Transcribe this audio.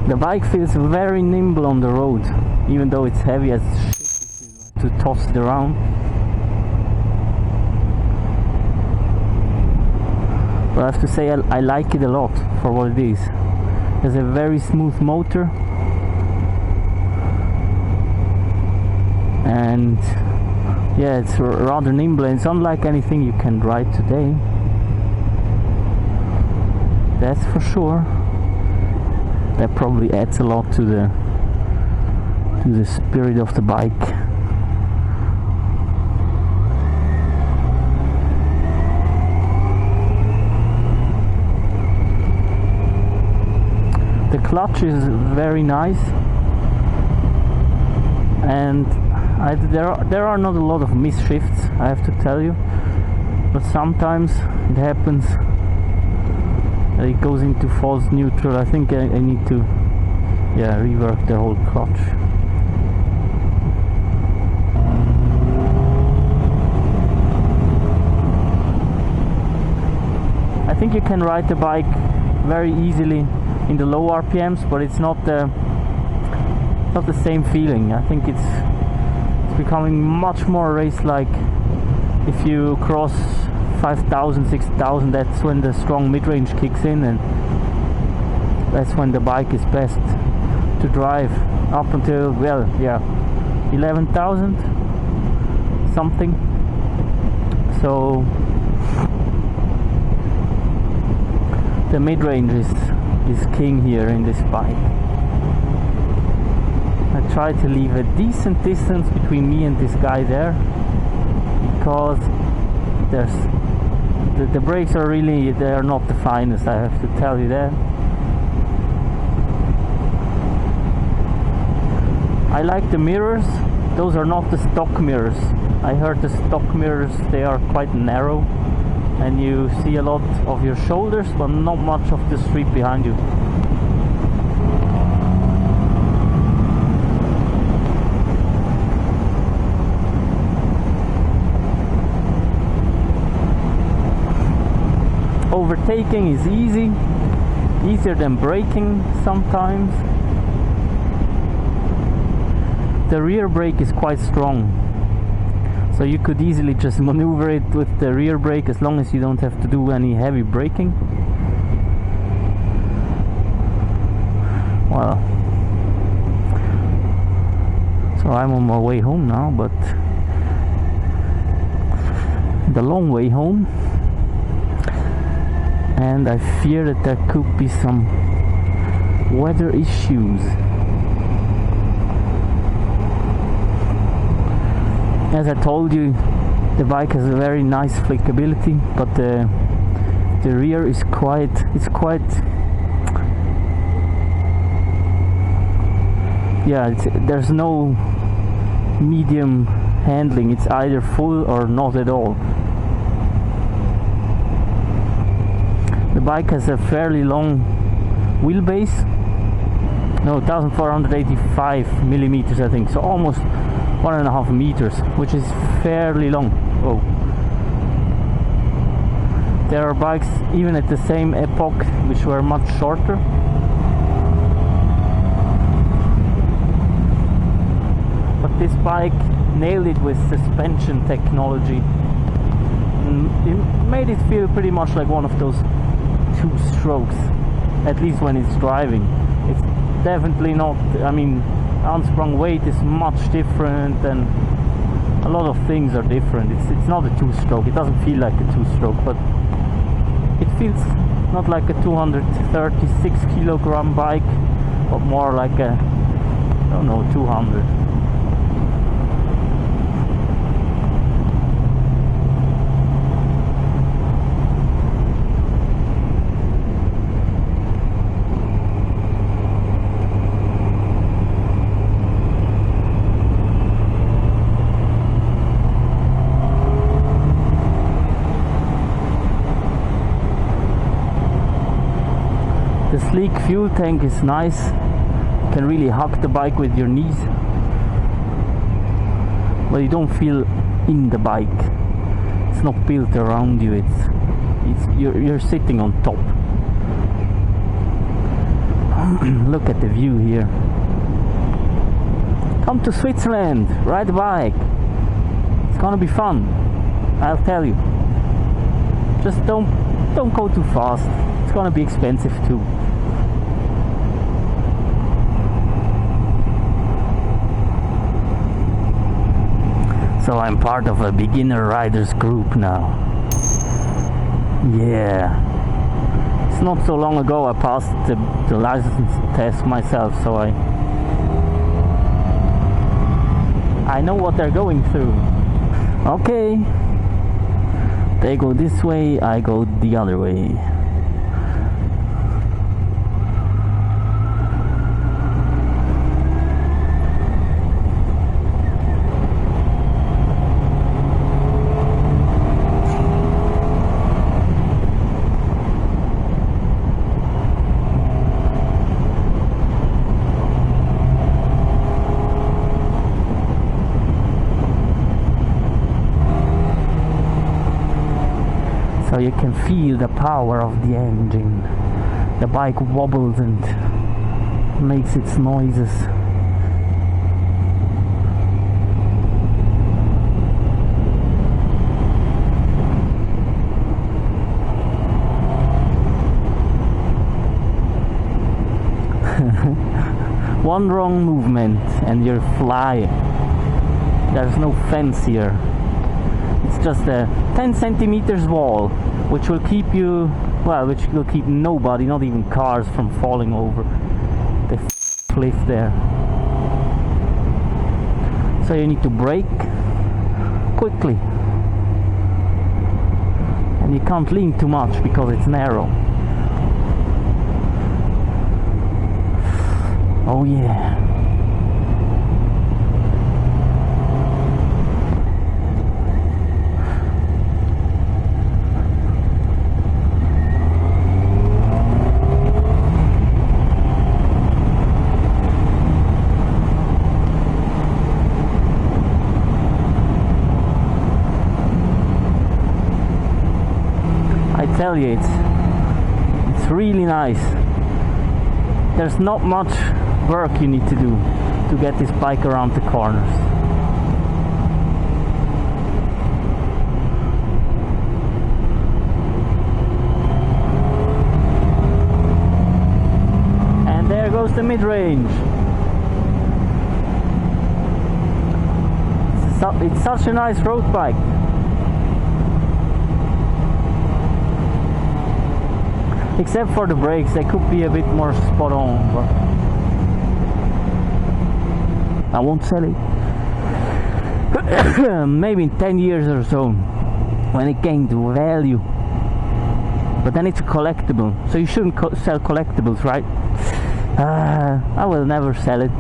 The bike feels very nimble on the road, even though it's heavy as shit to toss it around. But I have to say I like it a lot for what it is. It has a very smooth motor, and yeah, it's rather nimble, and it's unlike anything you can ride today. That's for sure. That probably adds a lot to the spirit of the bike. The clutch is very nice, and there are not a lot of misshifts, I have to tell you, but sometimes it happens. It goes into false neutral. I think I need to rework the whole clutch. I think you can ride the bike very easily in the low RPMs, but it's not the same feeling. I think it's becoming much more race-like. If you cross 5,000, 6,000, that's when the strong mid-range kicks in, and that's when the bike is best to drive. Up until, well, yeah, 11,000 something. So the mid-range is king here in this bike. I try to leave a decent distance between me and this guy there, because the brakes are really, they are not the finest, I have to tell you that. I like the mirrors. Those are not the stock mirrors. I heard the stock mirrors, they are quite narrow, and you see a lot of your shoulders, but not much of the street behind you. Overtaking is easier than braking sometimes. The rear brake is quite strong, so you could easily just maneuver it with the rear brake as long as you don't have to do any heavy braking. Well, so I'm on my way home now, but the long way home, and I fear that there could be some weather issues. As I told you, the bike has a very nice flickability, but the rear is quite there's no medium handling. It's either full or not at all. The bike has a fairly long wheelbase, no, 1485 millimeters I think, so almost 1.5 meters, which is fairly long. Oh, there are bikes even at the same epoch which were much shorter. But this bike nailed it with suspension technology. It made it feel pretty much like one of those two strokes, at least when it's driving. It's definitely not, I mean, unsprung weight is much different, and a lot of things are different. It's not a two-stroke. It doesn't feel like a two-stroke, but it feels not like a 236 kilogram bike, but more like a, I don't know, 200. The sleek fuel tank is nice. You can really hug the bike with your knees, but you don't feel in the bike. It's not built around you. You're sitting on top. Look at the view here. Come to Switzerland, ride a bike. It's gonna be fun, I'll tell you. Just don't go too fast. It's gonna be expensive too. So I'm part of a beginner riders group now. Yeah. It's not so long ago I passed the license test myself, so I know what they're going through. Okay. They go this way, I go the other way. So you can feel the power of the engine. The bike wobbles and makes its noises. One wrong movement and you're flying. There's no fence here. It's just a 10 centimeters wall, which will keep you, well, which will keep nobody, not even cars, from falling over the cliff there. So you need to brake quickly, and you can't lean too much because it's narrow. Oh yeah. I tell you, it's really nice. There's not much work you need to do to get this bike around the corners. And there goes the mid-range. It's such a nice road bike. Except for the brakes, they could be a bit more spot on, but I won't sell it. Maybe in 10 years or so, when it came to value. But then it's a collectible, so you shouldn't sell collectibles, right? I will never sell it.